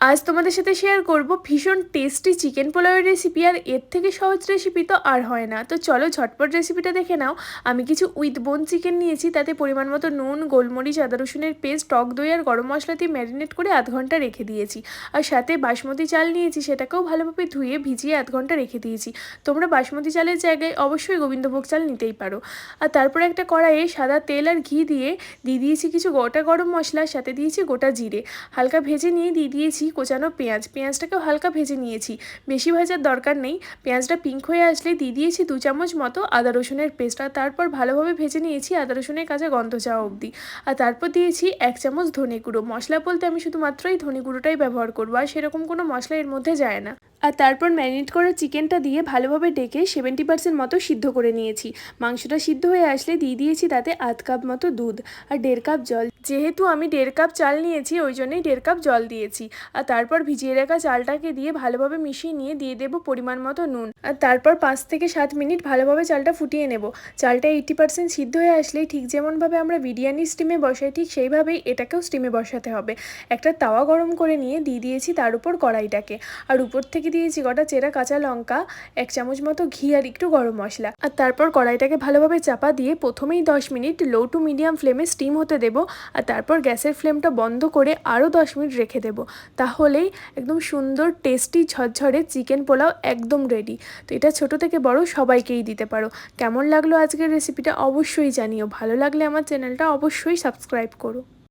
আজ তোমাদের সাথে শেয়ার করব ভীষণ টেস্টি চিকেন পোলাওয়ের রেসিপি। আর এর থেকে সহজ রেসিপি তো আর হয় না। তো চলো ঝটপট রেসিপিটা দেখে নাও। আমি কিছু উইথ বোন চিকেন নিয়েছি, তাতে পরিমাণ মতো নুন, গোলমরিচ, আদা রসুনের পেস্ট, টক দই আর গরম মশলা দিয়ে ম্যারিনেট করে আধ ঘন্টা রেখে দিয়েছি। আর সাথে বাসমতি চাল নিয়েছি, সেটাকেও ভালোভাবে ধুয়ে ভিজিয়ে আধ ঘন্টা রেখে দিয়েছি। তোমরা বাসমতি চালের জায়গায় অবশ্যই গোবিন্দভোগ চাল নিতেই পারো। আর তারপরে একটা কড়াইয়ে সাদা তেল আর ঘি দিয়ে দিয়েছি কিছু গোটা গরম মশলা, সাথে দিয়েছি গোটা জিরে। হালকা ভেজে নিয়ে দিয়েছি কোচানো পেঁয়াজটাকেও হালকা ভেজে নিয়েছি, বেশি ভাজার দরকার নেই। পেঁয়াজটা পিঙ্ক হয়ে আসলে দিয়েছি 2 চামচ মতো আদা রসুনের পেস্ট। আর তারপর ভালোভাবে ভেজে নিয়েছি আদা রসুনের কাঁচা গন্ধ যাওয়া অবধি। আর তারপর দিয়েছি 1 চামচ ধনে গুঁড়ো। মশলা বলতে আমি শুধুমাত্রই ধনে গুঁড়োটাই ব্যবহার করবো, আর সেরকম কোনো মশলা এর মধ্যে যায় না। আর তারপর ম্যারিনেট করা চিকেনটা দিয়ে ভালোভাবে ডেকে 70% মতো সিদ্ধ করে নিয়েছি। মাংসটা সিদ্ধ হয়ে আসলে দিয়েছি তাতে আধ কাপ মতো দুধ আর 1.5 কাপ জল। যেহেতু আমি 1.5 কাপ চাল নিয়েছি, ওই জন্যই 1.5 কাপ জল দিয়েছি। আর তারপর ভিজিয়ে রাখা চালটাকে দিয়ে ভালোভাবে মিশিয়ে নিয়ে দিয়ে দেবো পরিমাণ মতো নুন। আর তারপর 5 থেকে 7 মিনিট ভালোভাবে চালটা ফুটিয়ে নেব। চালটা 80% সিদ্ধ হয়ে আসলেই, ঠিক যেমনভাবে আমরা বিরিয়ানি স্টিমে বসাই ঠিক সেইভাবেই এটাকেও স্টিমে বসাতে হবে। একটা তাওয়া গরম করে নিয়ে দিয়েছি তার উপর কড়াইটাকে। আর উপর থেকে দিয়েছি গোটা চেরা কাঁচা লঙ্কা, 1 চামচ মতো ঘি আর একটু গরম মশলা। আর তারপর কড়াইটাকে ভালোভাবে চাপা দিয়ে প্রথমেই 10 মিনিট লো টু মিডিয়াম ফ্লেমে স্টিম হতে দেবো। আর তারপর গ্যাসের ফ্লেমটা বন্ধ করে আরও 10 মিনিট রেখে দেবো। তাহলেই একদম সুন্দর টেস্টি ঝরঝরে চিকেন পোলাও একদম রেডি। তো এটা ছোট থেকে বড় সবাইকেই দিতে পারো। কেমন লাগলো আজকের রেসিপিটা অবশ্যই জানিও। ভালো লাগলে আমার চ্যানেলটা অবশ্যই সাবস্ক্রাইব করো।